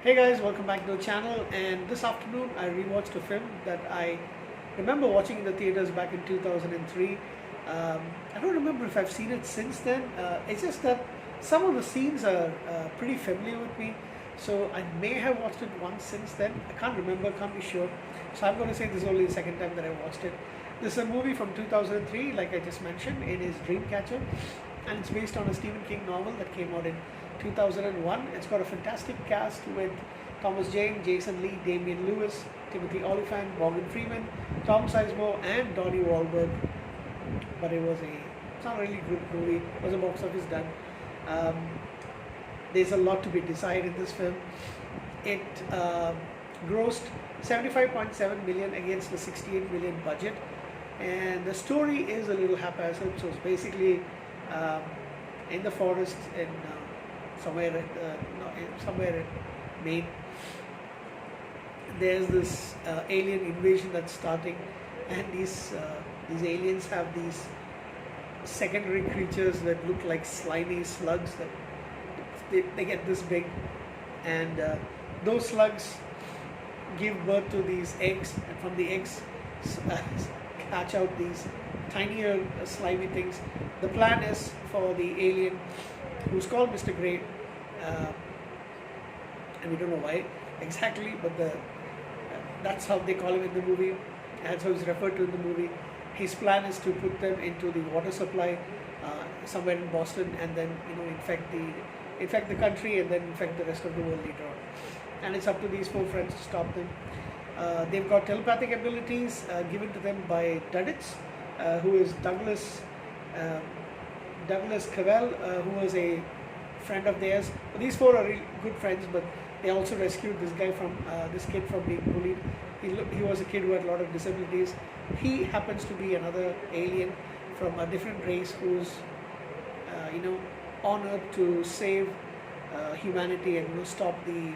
Hey guys, welcome back to the channel. And this afternoon I rewatched a film that I remember watching in the theaters back in 2003. I don't remember if I've seen it since then. It's just that some of the scenes are pretty familiar with me. So I may have watched it once since then. I can't remember, can't be sure. So I'm going to say this is only the second time that I watched it. This is a movie from 2003, like I just mentioned. It is Dreamcatcher, and it's based on a Stephen King novel that came out in 2001. It's got a fantastic cast with Thomas Jane, Jason Lee, Damian Lewis, Timothy Olyphant, Morgan Freeman, Tom Sizemore, and Donnie Wahlberg. But it's not a really good movie. It was a box office done. There's a lot to be decided in this film. It grossed 75.7 million against the 68 million budget, and the story is a little haphazard. So it's basically in the forest in somewhere in Maine. There's this alien invasion that's starting, and these aliens have these secondary creatures that look like slimy slugs that they get this big, and those slugs give birth to these eggs, and from the eggs hatch out these tinier slimy things. The plan is for the alien, who's called Mr. Grey, and we don't know why exactly, but that's how they call him in the movie. That's how he's referred to in the movie. His plan is to put them into the water supply somewhere in Boston, and then infect the country, and then infect the rest of the world later on. And it's up to these four friends to stop them. They've got telepathic abilities given to them by Duddits, who is Douglas Cavell, who was a friend of theirs. These four are really good friends, but they also rescued this kid from being bullied. He was a kid who had a lot of disabilities. He happens to be another alien from a different race who's honored to save humanity and stop the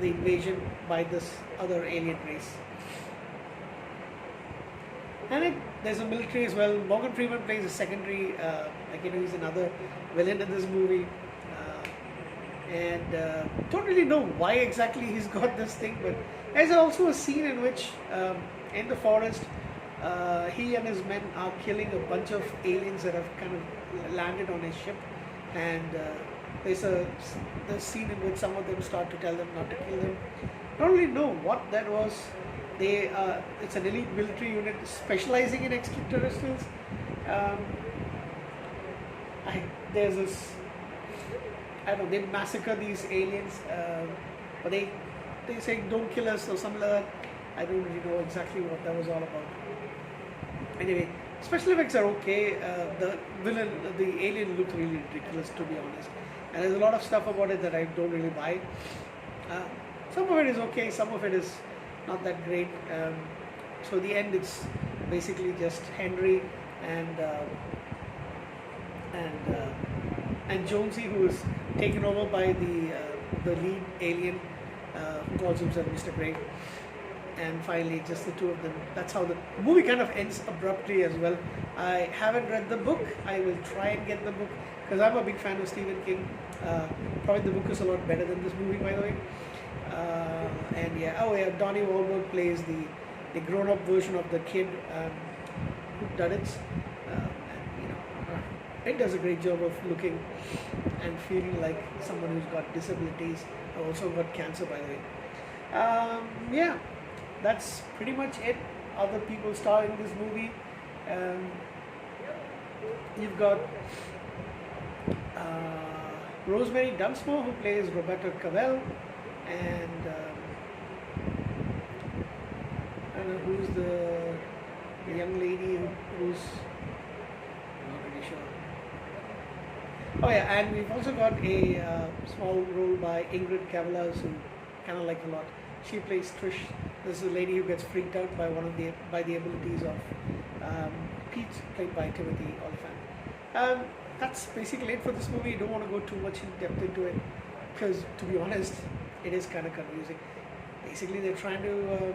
invasion by this other alien race. And there's a military as well. Morgan Freeman plays a secondary, he's another villain in this movie. Don't really know why exactly he's got this thing, but there's also a scene in which, in the forest, he and his men are killing a bunch of aliens that have kind of landed on his ship, and there's a scene in which some of them start to tell them not to kill them. Don't really know what that was. It's an elite military unit specializing in extraterrestrials. There's this, they massacre these aliens, but they say don't kill us or something like that. I don't really know exactly what that was all about. Anyway, special effects are okay. The alien looked really ridiculous, to be honest. And there's a lot of stuff about it that I don't really buy. Some of it is okay, some of it is not that great. So the end, it's basically just Henry and Jonesy, who is taken over by the lead alien, who calls himself Mr. Grey. And finally, just the two of them. That's how the movie kind of ends abruptly as well. I haven't read the book. I will try and get the book, because I'm a big fan of Stephen King. Probably the book is a lot better than this movie, by the way. Donnie Wahlberg plays the grown-up version of the kid, Duddits. It does a great job of looking and feeling like someone who's got disabilities. Also got cancer, by the way. That's pretty much it. Other people star in this movie. You've got Rosemary Dunsmore, who plays Roberta Cavell, and I don't know who's the young lady who's not really sure. Oh yeah, and we've also got a small role by Ingrid Cavallers, who kind of like a lot. She plays Trish. This is a lady who gets freaked out by by the abilities of Pete, played by Timothy Olyphant. That's basically it for this movie. You don't want to go too much in depth into it, because to be honest, it is kind of confusing. Basically, they're trying to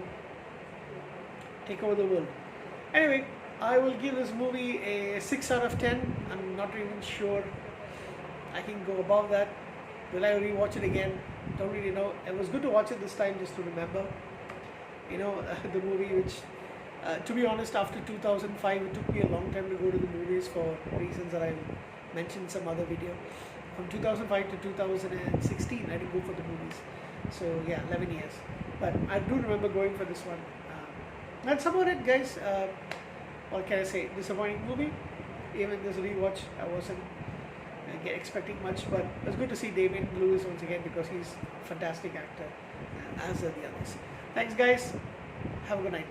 take over the world. Anyway, I will give this movie a 6 out of 10. I'm not even sure I can go above that. Will I rewatch it again? Don't really know. It was good to watch it this time just to remember. The movie which, to be honest, after 2005, it took me a long time to go to the movies for reasons that I mentioned in some other video. From 2005 to 2016, I didn't go for the movies. So yeah, 11 years. But I do remember going for this one. That's about it, guys. What can I say? Disappointing movie. Even this rewatch, I wasn't expecting much, but it was good to see David Lewis once again because he's a fantastic actor, as are the others. Thanks, guys. Have a good night.